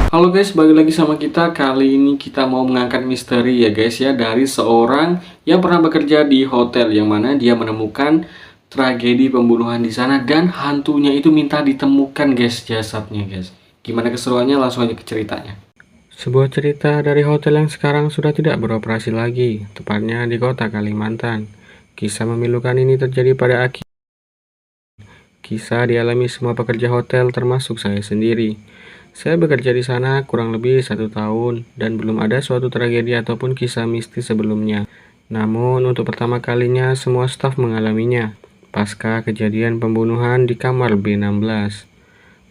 Halo guys, balik lagi sama kita. Kali ini kita mau mengangkat misteri ya guys ya, dari seorang yang pernah bekerja di hotel, yang mana dia menemukan tragedi pembunuhan di sana dan hantunya itu minta ditemukan guys, jasadnya guys. Gimana keseruannya? Langsung aja ke ceritanya. Sebuah cerita dari hotel yang sekarang sudah tidak beroperasi lagi, tepatnya di kota Kalimantan. Kisah memilukan ini terjadi pada Aki. Kisah dialami semua pekerja hotel termasuk saya sendiri. Saya bekerja di sana kurang lebih 1 tahun dan belum ada suatu tragedi ataupun kisah mistis sebelumnya. Namun untuk pertama kalinya semua staf mengalaminya pasca kejadian pembunuhan di kamar B16.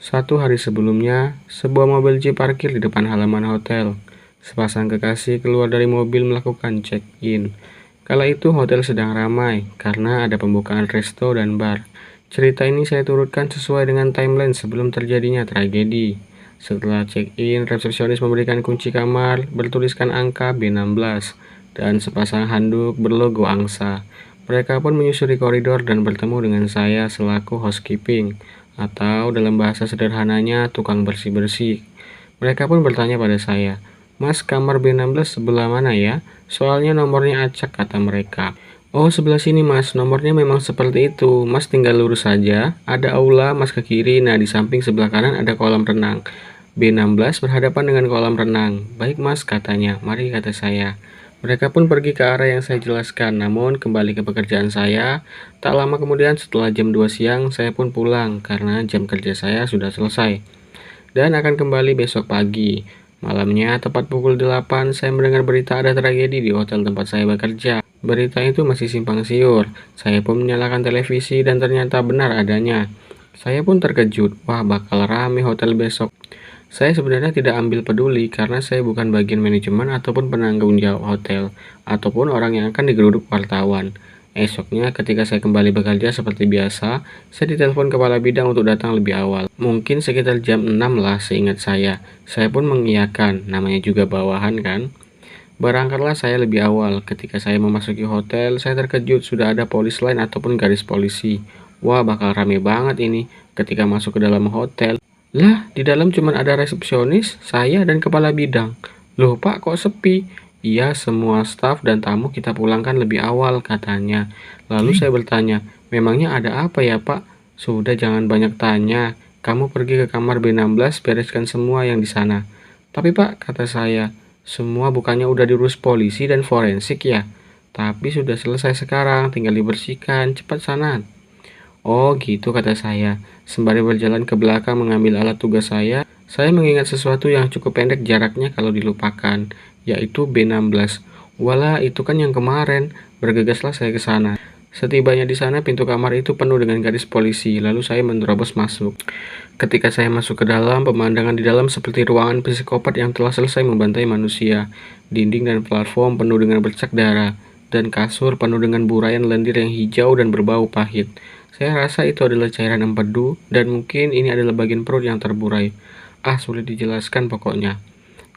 1 hari sebelumnya, sebuah mobil jeep parkir di depan halaman hotel. Sepasang kekasih keluar dari mobil melakukan check-in. Kala itu hotel sedang ramai karena ada pembukaan resto dan bar. Cerita ini saya turutkan sesuai dengan timeline sebelum terjadinya tragedi. Setelah check-in, resepsionis memberikan kunci kamar bertuliskan angka B16 dan sepasang handuk berlogo angsa. Mereka pun menyusuri koridor dan bertemu dengan saya selaku housekeeping, atau dalam bahasa sederhananya tukang bersih-bersih. Mereka pun bertanya pada saya, "Mas, kamar B16 sebelah mana ya? Soalnya nomornya acak," kata mereka. "Oh, sebelah sini mas, nomornya memang seperti itu. Mas tinggal lurus saja, ada aula mas ke kiri, nah di samping sebelah kanan ada kolam renang. B16 berhadapan dengan kolam renang." "Baik mas," katanya, "mari," kata saya. Mereka pun pergi ke arah yang saya jelaskan, namun kembali ke pekerjaan saya. Tak lama kemudian setelah jam 2 siang, saya pun pulang karena jam kerja saya sudah selesai dan akan kembali besok pagi. Malamnya, tepat pukul 8, saya mendengar berita ada tragedi di hotel tempat saya bekerja. Berita itu masih simpang siur. Saya pun menyalakan televisi dan ternyata benar adanya. Saya pun terkejut, wah bakal rame hotel besok. Saya sebenarnya tidak ambil peduli karena saya bukan bagian manajemen ataupun penanggung jawab hotel, ataupun orang yang akan digeruduk wartawan. Esoknya ketika saya kembali bekerja seperti biasa, saya ditelepon kepala bidang untuk datang lebih awal. Mungkin sekitar jam 6 lah seingat saya. Saya pun mengiyakan, namanya juga bawahan kan. Berangkatlah saya lebih awal. Ketika saya memasuki hotel, saya terkejut sudah ada polis lain ataupun garis polisi. Wah, bakal rame banget ini. Ketika masuk ke dalam hotel, lah, di dalam cuma ada resepsionis, saya dan kepala bidang. Loh pak, kok sepi? Iya, semua staf dan tamu kita pulangkan lebih awal, katanya. Lalu saya bertanya, memangnya ada apa ya pak? Sudah jangan banyak tanya. Kamu pergi ke kamar B16, bereskan semua yang di sana. Tapi pak, kata saya, semua bukannya udah diurus polisi dan forensik ya? Tapi sudah selesai sekarang, tinggal dibersihkan, cepat sana. Oh gitu, kata saya. Sembari berjalan ke belakang mengambil alat tugas saya mengingat sesuatu yang cukup pendek jaraknya kalau dilupakan, yaitu B16. Walah, itu kan yang kemarin. Bergegaslah saya ke sana. Setibanya di sana, pintu kamar itu penuh dengan garis polisi, lalu saya menerobos masuk. Ketika saya masuk ke dalam, pemandangan di dalam seperti ruangan psikopat yang telah selesai membantai manusia. Dinding dan platform penuh dengan bercak darah, dan kasur penuh dengan buraian lendir yang hijau dan berbau pahit. Saya rasa itu adalah cairan empedu, dan mungkin ini adalah bagian perut yang terburai. Sulit dijelaskan pokoknya.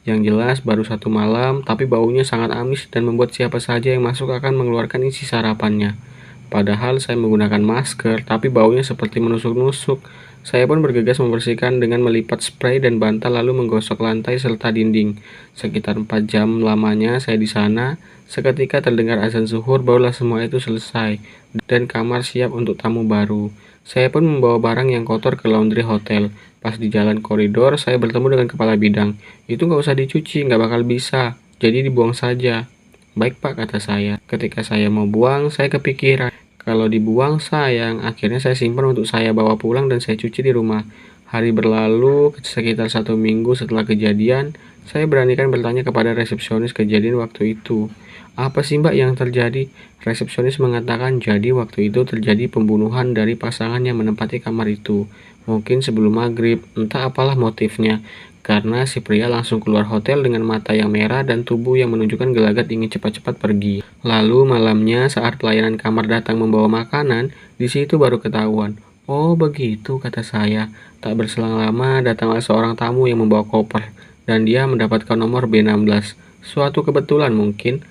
Yang jelas baru 1 malam, tapi baunya sangat amis dan membuat siapa saja yang masuk akan mengeluarkan isi sarapannya. Padahal saya menggunakan masker, tapi baunya seperti menusuk-nusuk. Saya pun bergegas membersihkan dengan melipat spray dan bantal lalu menggosok lantai serta dinding. Sekitar 4 jam lamanya saya di sana. Seketika terdengar azan zuhur, barulah semua itu selesai dan kamar siap untuk tamu baru. Saya pun membawa barang yang kotor ke laundry hotel. Pas di jalan koridor, saya bertemu dengan kepala bidang. "Itu nggak usah dicuci, nggak bakal bisa. Jadi dibuang saja." "Baik pak," kata saya. Ketika saya mau buang, saya kepikiran. Kalau dibuang sayang, akhirnya saya simpan untuk saya bawa pulang dan saya cuci di rumah. Hari berlalu, sekitar 1 minggu setelah kejadian, saya beranikan bertanya kepada resepsionis kejadian waktu itu. "Apa sih mbak yang terjadi?" Resepsionis mengatakan jadi waktu itu terjadi pembunuhan dari pasangan yang menempati kamar itu. Mungkin sebelum maghrib, entah apalah motifnya. Karena si pria langsung keluar hotel dengan mata yang merah dan tubuh yang menunjukkan gelagat ingin cepat-cepat pergi. Lalu malamnya saat pelayanan kamar datang membawa makanan, di situ baru ketahuan. "Oh begitu," kata saya. Tak berselang lama datanglah seorang tamu yang membawa koper, dan dia mendapatkan nomor B16. Suatu kebetulan mungkin.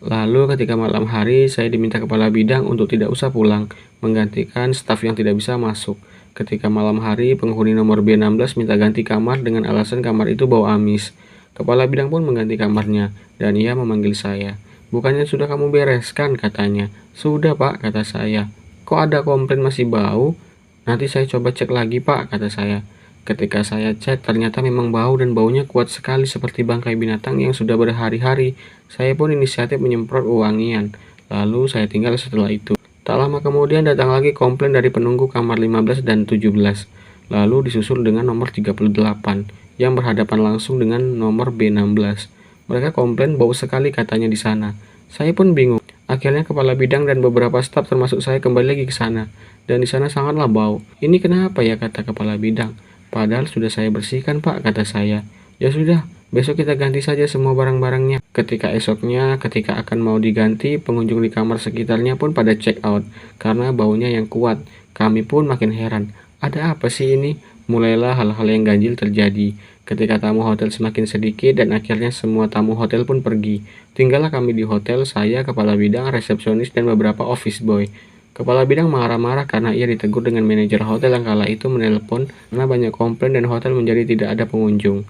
Lalu ketika malam hari saya diminta kepala bidang untuk tidak usah pulang, menggantikan staf yang tidak bisa masuk. Ketika malam hari, penghuni nomor B16 minta ganti kamar dengan alasan kamar itu bau amis. Kepala bidang pun mengganti kamarnya, dan ia memanggil saya. "Bukannya sudah kamu bereskan?" katanya. "Sudah, Pak," kata saya. "Kok ada komplain masih bau?" "Nanti saya coba cek lagi, Pak," kata saya. Ketika saya cek, ternyata memang bau dan baunya kuat sekali seperti bangkai binatang yang sudah berhari-hari. Saya pun inisiatif menyemprot wangian. Lalu saya tinggal setelah itu. Tak lama kemudian datang lagi komplain dari penunggu kamar 15 dan 17. Lalu disusul dengan nomor 38 yang berhadapan langsung dengan nomor B16. Mereka komplain bau sekali katanya di sana. Saya pun bingung. Akhirnya kepala bidang dan beberapa staf termasuk saya kembali lagi ke sana. Dan di sana sangatlah bau. "Ini kenapa ya?" kata kepala bidang. "Padahal sudah saya bersihkan, Pak," kata saya. "Ya sudah, besok kita ganti saja semua barang-barangnya." Ketika esoknya, ketika akan mau diganti, pengunjung di kamar sekitarnya pun pada check out karena baunya yang kuat. Kami pun makin heran. Ada apa sih ini? Mulailah hal-hal yang ganjil terjadi. Ketika tamu hotel semakin sedikit dan akhirnya semua tamu hotel pun pergi. Tinggallah kami di hotel, saya, kepala bidang, resepsionis, dan beberapa office boy. Kepala bidang marah-marah karena ia ditegur dengan manajer hotel yang kala itu menelpon karena banyak komplain dan hotel menjadi tidak ada pengunjung.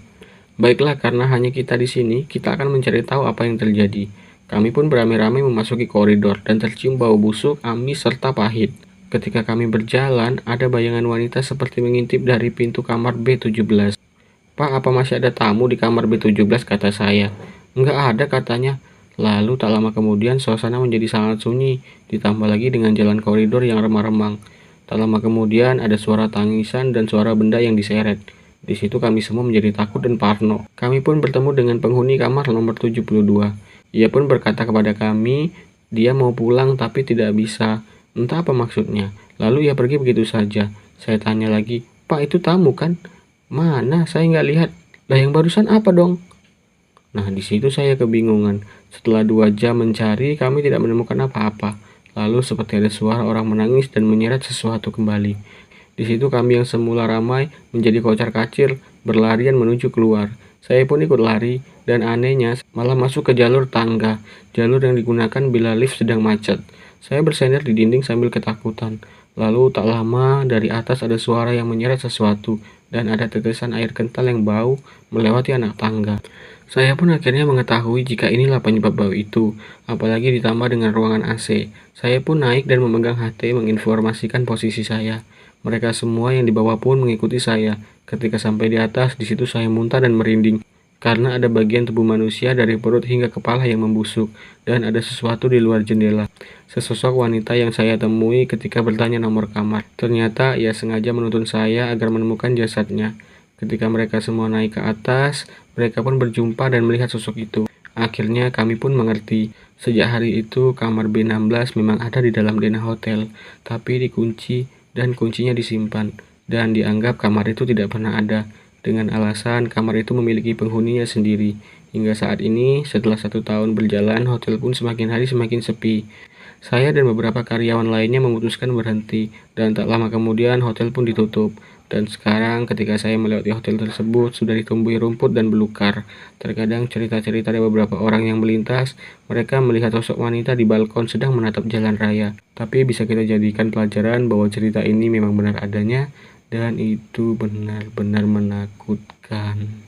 "Baiklah, karena hanya kita di sini, kita akan mencari tahu apa yang terjadi." Kami pun beramai-ramai memasuki koridor dan tercium bau busuk, amis, serta pahit. Ketika kami berjalan, ada bayangan wanita seperti mengintip dari pintu kamar B17. "Pak, apa masih ada tamu di kamar B17?" kata saya. "Enggak ada," katanya. Lalu tak lama kemudian suasana menjadi sangat sunyi, ditambah lagi dengan jalan koridor yang remang-remang. Tak lama kemudian ada suara tangisan dan suara benda yang diseret. Di situ kami semua menjadi takut dan parno. Kami pun bertemu dengan penghuni kamar nomor 72. Ia pun berkata kepada kami, dia mau pulang tapi tidak bisa. Entah apa maksudnya. Lalu ia pergi begitu saja. Saya tanya lagi, "Pak, itu tamu kan?" "Mana? Saya nggak lihat." "Lah yang barusan apa dong?" Nah, di situ saya kebingungan. Setelah 2 jam mencari, kami tidak menemukan apa-apa. Lalu seperti ada suara orang menangis dan menyeret sesuatu kembali. Di situ kami yang semula ramai menjadi kocar-kacir, berlarian menuju keluar. Saya pun ikut lari, dan anehnya malah masuk ke jalur tangga, jalur yang digunakan bila lift sedang macet. Saya bersender di dinding sambil ketakutan. Lalu tak lama dari atas ada suara yang menyeret sesuatu, dan ada tetesan air kental yang bau melewati anak tangga. Saya pun akhirnya mengetahui jika inilah penyebab bau itu, apalagi ditambah dengan ruangan AC. Saya pun naik dan memegang HT menginformasikan posisi saya. Mereka semua yang di bawah pun mengikuti saya. Ketika sampai di atas, di situ saya muntah dan merinding. Karena ada bagian tubuh manusia dari perut hingga kepala yang membusuk, dan ada sesuatu di luar jendela. Sesosok wanita yang saya temui ketika bertanya nomor kamar. Ternyata ia sengaja menuntun saya agar menemukan jasadnya. Ketika mereka semua naik ke atas, mereka pun berjumpa dan melihat sosok itu. Akhirnya kami pun mengerti. Sejak hari itu, kamar B16 memang ada di dalam denah hotel, tapi dikunci dan kuncinya disimpan. Dan dianggap kamar itu tidak pernah ada, dengan alasan kamar itu memiliki penghuninya sendiri. Hingga saat ini, setelah 1 tahun berjalan, hotel pun semakin hari semakin sepi. Saya dan beberapa karyawan lainnya memutuskan berhenti, dan tak lama kemudian hotel pun ditutup. Dan sekarang ketika saya melewati hotel tersebut sudah ditumbuhi rumput dan belukar. Terkadang cerita-cerita dari beberapa orang yang melintas, mereka melihat sosok wanita di balkon sedang menatap jalan raya. Tapi bisa kita jadikan pelajaran bahwa cerita ini memang benar adanya dan itu benar-benar menakutkan.